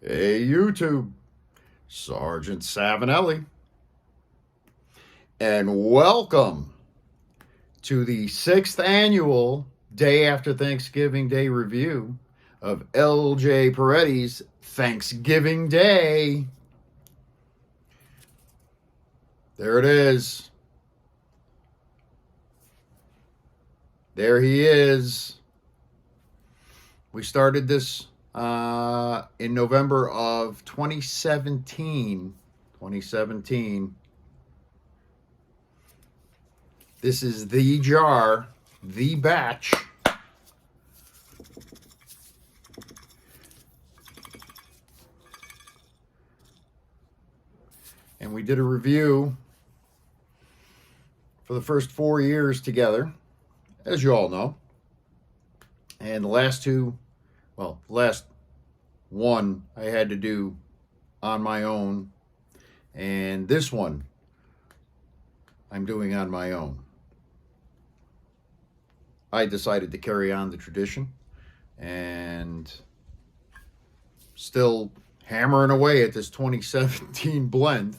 Hey YouTube, Sergeant Savinelli, and welcome to the 6th annual Day After Thanksgiving Day review of LJ Peretti's Thanksgiving Day. There it is. There he is. We started this in November of 2017. This is the jar, the batch. And we did a review for the first 4 years together, as you all know. And the last one I had to do on my own. And this one I'm doing on my own. I decided to carry on the tradition and still hammering away at this 2017 blend.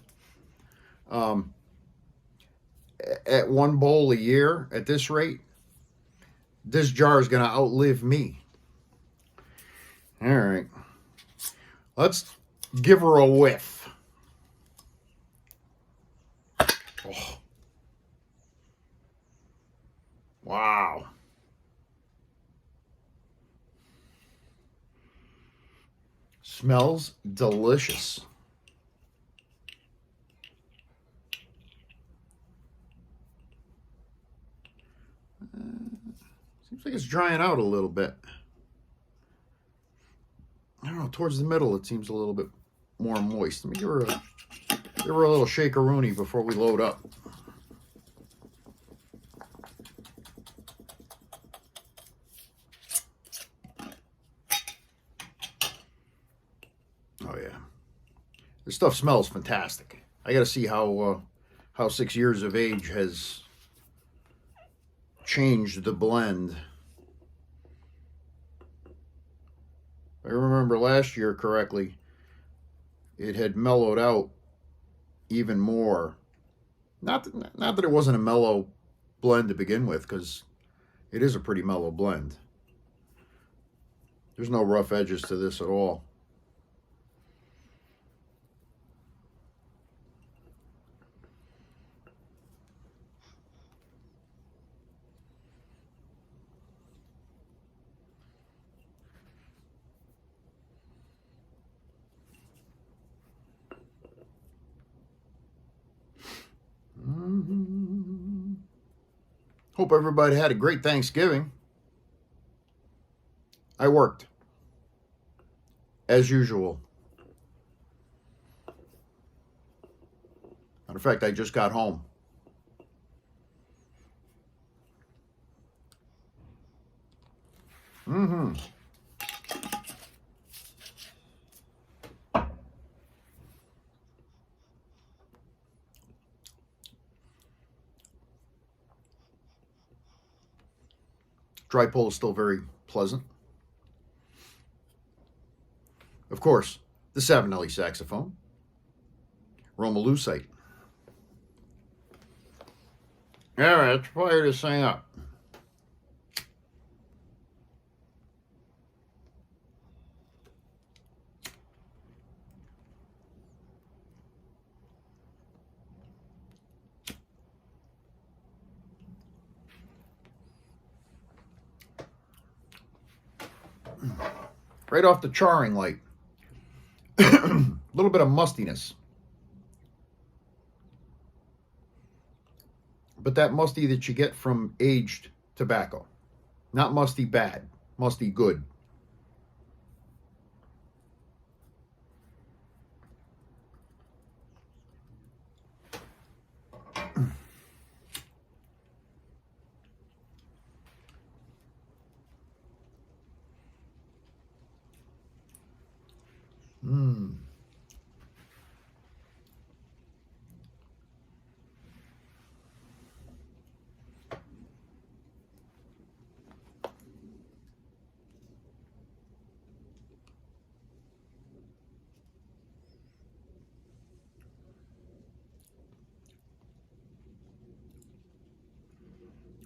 At one bowl a year at this rate, this jar is going to outlive me. All right. Let's give her a whiff. Oh. Wow. Smells delicious. Seems like it's drying out a little bit. I don't know, towards the middle it seems a little bit more moist. Let me give her a little shakeroonie before we load up. Oh yeah, this stuff smells fantastic. I got to see how 6 years of age has changed the blend. If I remember last year correctly, it had mellowed out even more. Not that it wasn't a mellow blend to begin with, because it is a pretty mellow blend. There's no rough edges to this at all. Hope everybody had a great Thanksgiving. I worked, as usual. Matter of fact, I just got home. Dry pull is still very pleasant. Of course, the Savinelli saxophone. Roma Lucite. All right, let's fire this thing up. Right off the charring light. A little bit of mustiness. But that musty that you get from aged tobacco. Not musty bad, musty good.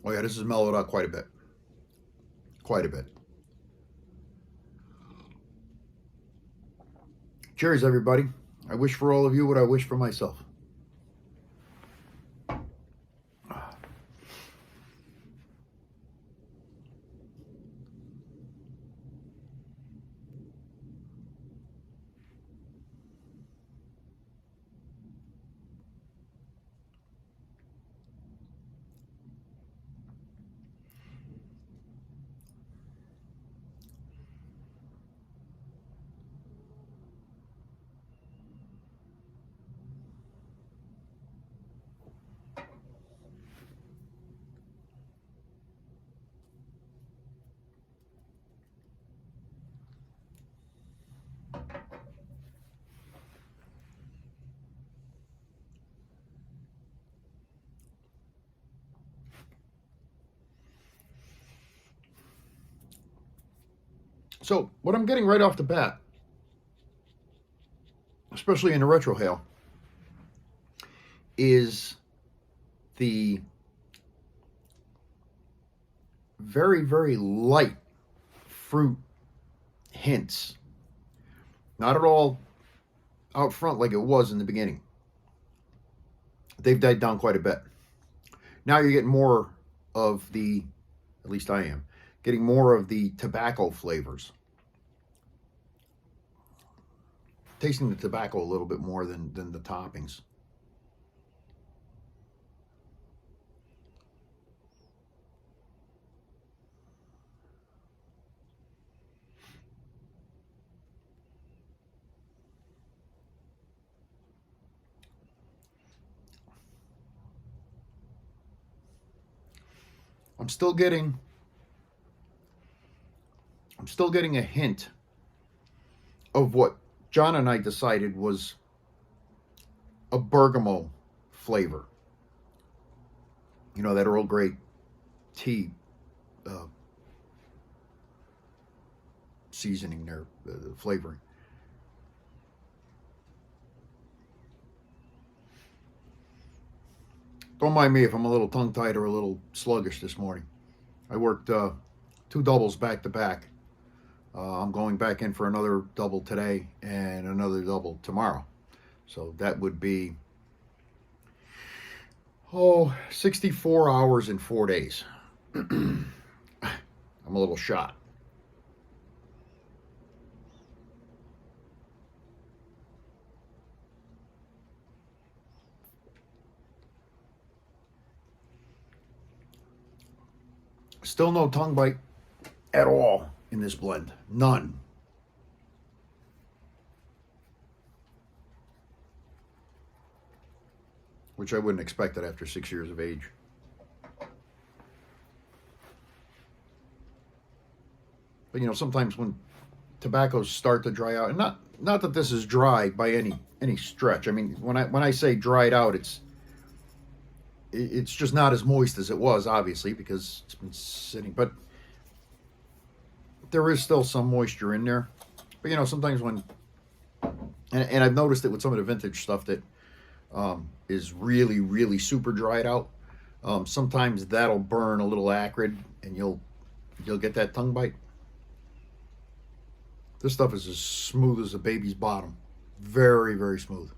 Oh yeah, this has mellowed out quite a bit. Quite a bit. Cheers, everybody. I wish for all of you what I wish for myself. So, what I'm getting right off the bat, especially in the retrohale, is the very, very light fruit hints. Not at all out front like it was in the beginning. They've died down quite a bit. Now you're getting more of the, at least I am, getting more of the tobacco flavors. Tasting the tobacco a little bit more than the toppings. I'm still getting a hint of what John and I decided was a bergamot flavor. You know, that Earl Grey tea seasoning there, flavoring. Don't mind me if I'm a little tongue-tied or a little sluggish this morning. I worked 2 doubles back to back. I'm going back in for another double today and another double tomorrow. So that would be, 64 hours in 4 days. I'm a little shot. Still no tongue bite at all in this blend. None. Which I wouldn't expect it after 6 years of age. But you know, sometimes when tobaccos start to dry out, and not that this is dry by any stretch. I mean, when I say dried out, it's just not as moist as it was, obviously, because it's been sitting. But there is still some moisture in there. But you know, sometimes when, and I've noticed it with some of the vintage stuff that is really, really super dried out. Sometimes that'll burn a little acrid, and you'll get that tongue bite. This stuff is as smooth as a baby's bottom. Very, very smooth.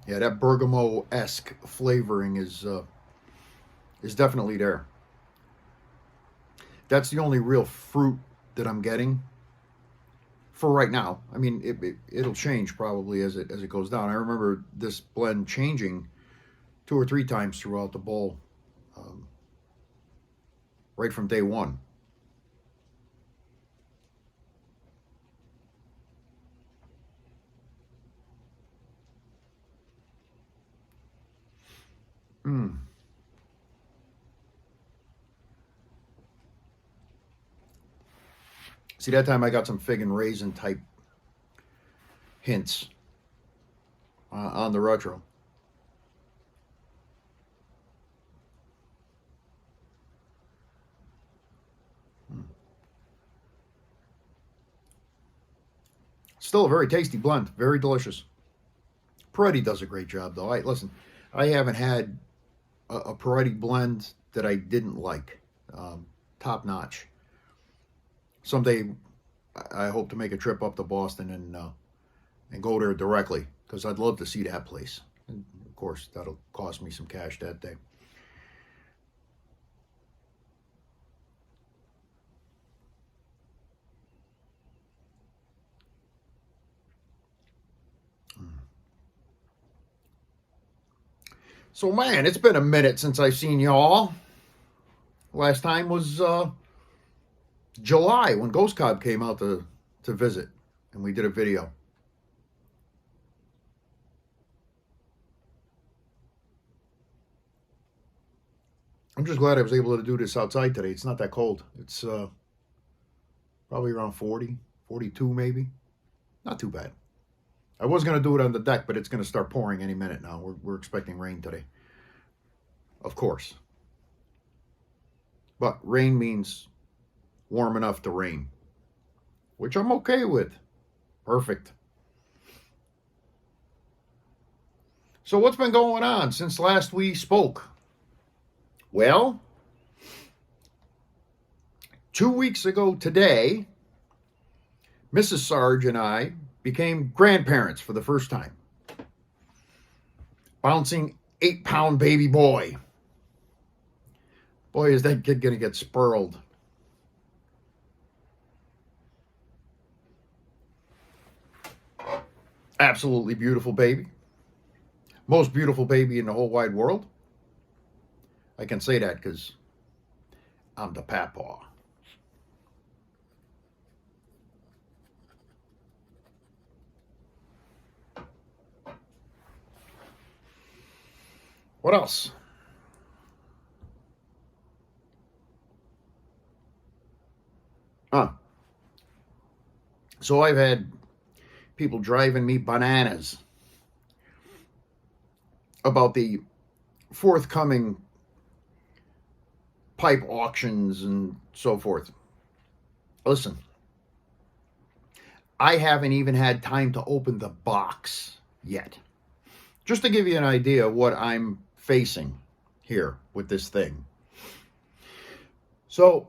Yeah, that bergamot-esque flavoring is definitely there. That's the only real fruit that I'm getting for right now. I mean, it'll change probably as it goes down. I remember this blend changing 2 or 3 times throughout the bowl, right from day one. See, that time I got some fig and raisin type hints on the retro. Still a very tasty blend, very delicious. Peretti does a great job, though. Listen, I haven't had a Peretti blend that I didn't like. Top notch. Someday, I hope to make a trip up to Boston and go there directly, because I'd love to see that place. And of course, that'll cost me some cash that day. So, man, it's been a minute since I've seen y'all. Last time was July, when Ghost Cobb came out to visit, and we did a video. I'm just glad I was able to do this outside today. It's not that cold. It's probably around 40, 42 maybe. Not too bad. I was going to do it on the deck, but it's going to start pouring any minute now. We're expecting rain today. Of course. But rain means warm enough to rain, which I'm okay with. Perfect. So what's been going on since last we spoke? Well, 2 weeks ago today, Mrs. Sarge and I became grandparents for the first time. Bouncing 8-pound baby boy. Boy, is that kid going to get spurled. Absolutely beautiful baby. Most beautiful baby in the whole wide world. I can say that because I'm the papaw. What else? So I've had people driving me bananas about the forthcoming pipe auctions and so forth. Listen, I haven't even had time to open the box yet. Just to give you an idea of what I'm facing here with this thing. So,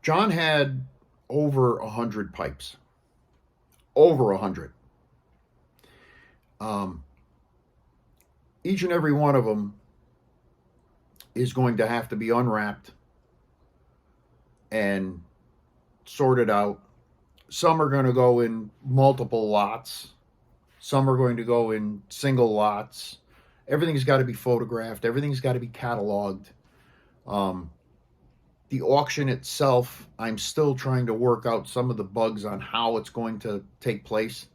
John had over 100 pipes. Over 100. Each and every one of them is going to have to be unwrapped and sorted out. Some are going to go in multiple lots. Some are going to go in single lots. Everything's got to be photographed. Everything's got to be cataloged. The auction itself, I'm still trying to work out some of the bugs on how it's going to take place.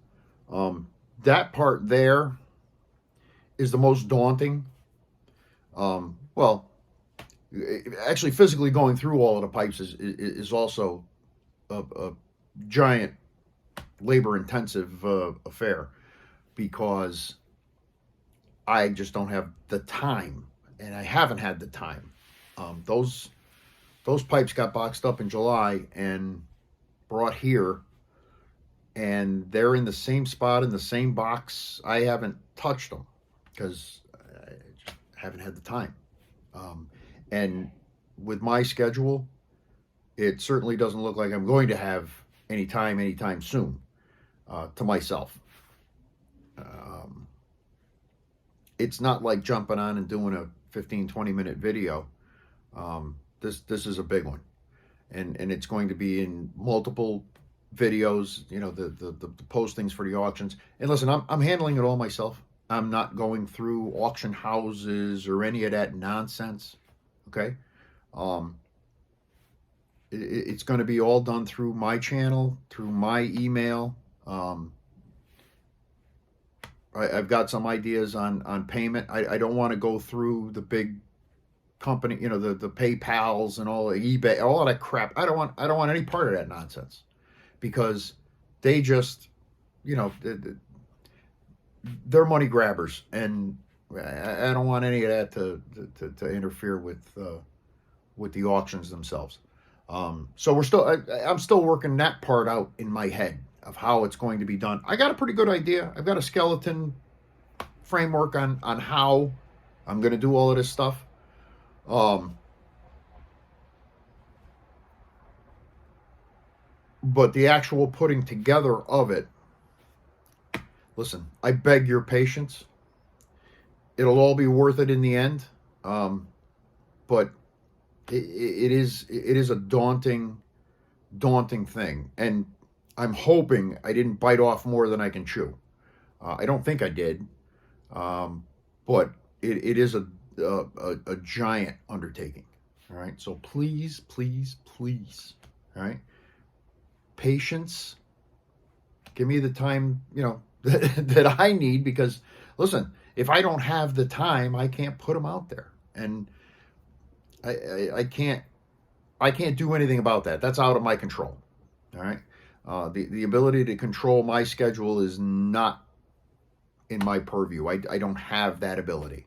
That part there is the most daunting. Well, actually physically going through all of the pipes is also a giant labor-intensive affair, because I just don't have the time, and I haven't had the time. Those pipes got boxed up in July and brought here, and they're in the same spot in the same box. I haven't touched them because I just haven't had the time. And with my schedule, it certainly doesn't look like I'm going to have any time anytime soon to myself. It's not like jumping on and doing a 15-20 minute video. This is a big one, and it's going to be in multiple videos. You know, the postings for the auctions. And listen, I'm handling it all myself. I'm not going through auction houses or any of that nonsense. Okay, it's going to be all done through my channel, through my email. I've got some ideas on payment. I don't want to go through the big company, you know, the PayPals and all the eBay, all of that crap. I don't want any part of that nonsense, because they just, you know, they're money grabbers, and I don't want any of that to interfere with the auctions themselves. So I'm still working that part out in my head. of how it's going to be done. I got a pretty good idea. I've got a skeleton framework on how I'm going to do all of this stuff. But the actual putting together of it, listen, I beg your patience. It'll all be worth it in the end. But it is a daunting thing, and I'm hoping I didn't bite off more than I can chew. I don't think I did, but it is a giant undertaking. All right, so please, all right, patience. Give me the time, that I need, because listen, if I don't have the time, I can't put them out there, and I can't do anything about that. That's out of my control. All right. The ability to control my schedule is not in my purview. I don't have that ability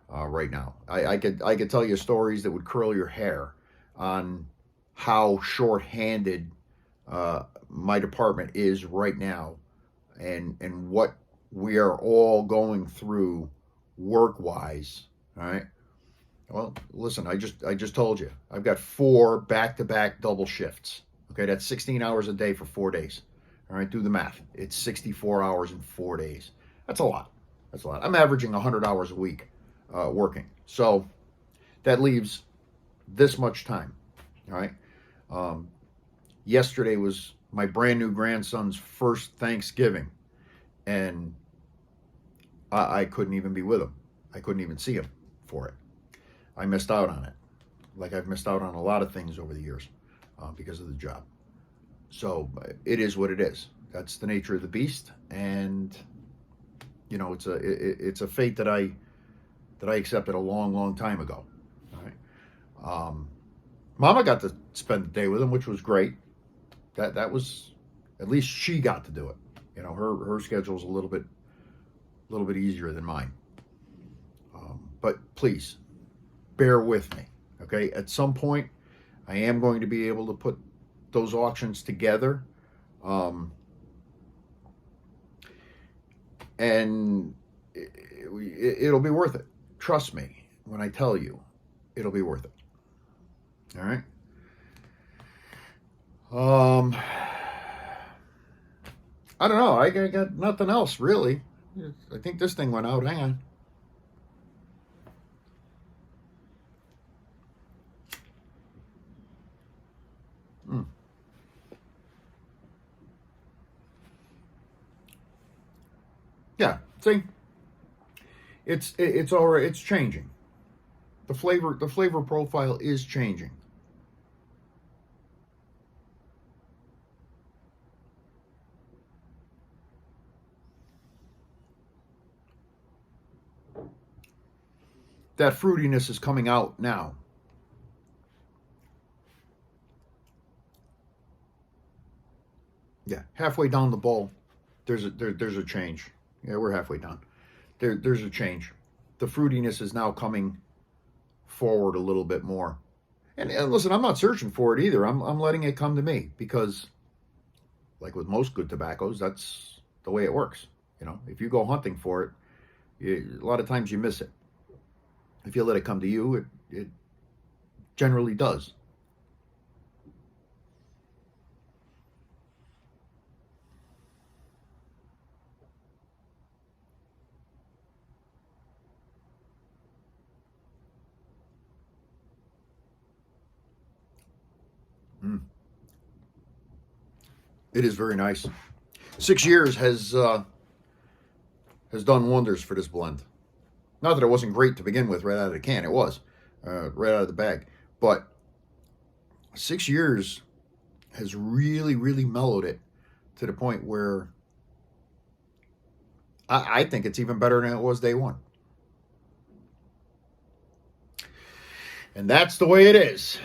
right now. I could tell you stories that would curl your hair on how short-handed my department is right now, and what we are all going through work-wise. All right. Well, listen, I just told you, I've got 4 back-to-back double shifts. Okay, that's 16 hours a day for 4 days. All right, do the math. It's 64 hours in 4 days. That's a lot. I'm averaging 100 hours a week working. So that leaves this much time. All right. Yesterday was my brand new grandson's first Thanksgiving, and I couldn't even be with him. I couldn't even see him for it. I missed out on it, like I've missed out on a lot of things over the years because of the job. So it is what it is. That's the nature of the beast, and it's a fate that I accepted a long time ago. All right. Mama got to spend the day with him, which was great. That was, at least she got to do it. Her schedule's a little bit easier than mine. But please, bear with me, okay? At some point, I am going to be able to put those auctions together, and it'll be worth it. Trust me when I tell you, it'll be worth it. All right? I don't know. I got nothing else, really. I think this thing went out. Hang on. Yeah, see, it's all right. It's changing. The flavor profile is changing. That fruitiness is coming out now. Yeah, halfway down the bowl, there's a change. Yeah, we're halfway down. There's a change. The fruitiness is now coming forward a little bit more. And listen, I'm not searching for it either. I'm letting it come to me, because, like with most good tobaccos, that's the way it works. If you go hunting for it, a lot of times you miss it. If you let it come to you, it generally does. It is very nice. 6 years has done wonders for this blend. Not that it wasn't great to begin with right out of the can. It was right out of the bag. But 6 years has really mellowed it to the point where I think it's even better than it was day one. And that's the way it is.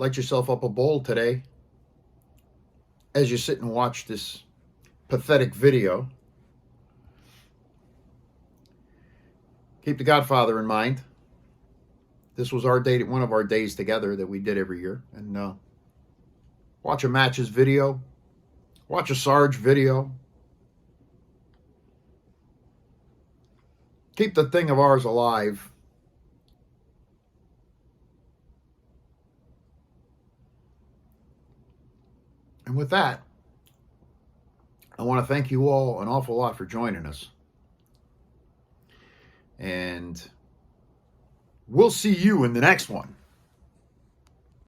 Light yourself up a bowl today as you sit and watch this pathetic video. Keep the Godfather in mind. this was our day, one of our days together that we did every year. And watch a matches video, watch a Sarge video. Keep the thing of ours alive. And with that, I want to thank you all an awful lot for joining us. And we'll see you in the next one.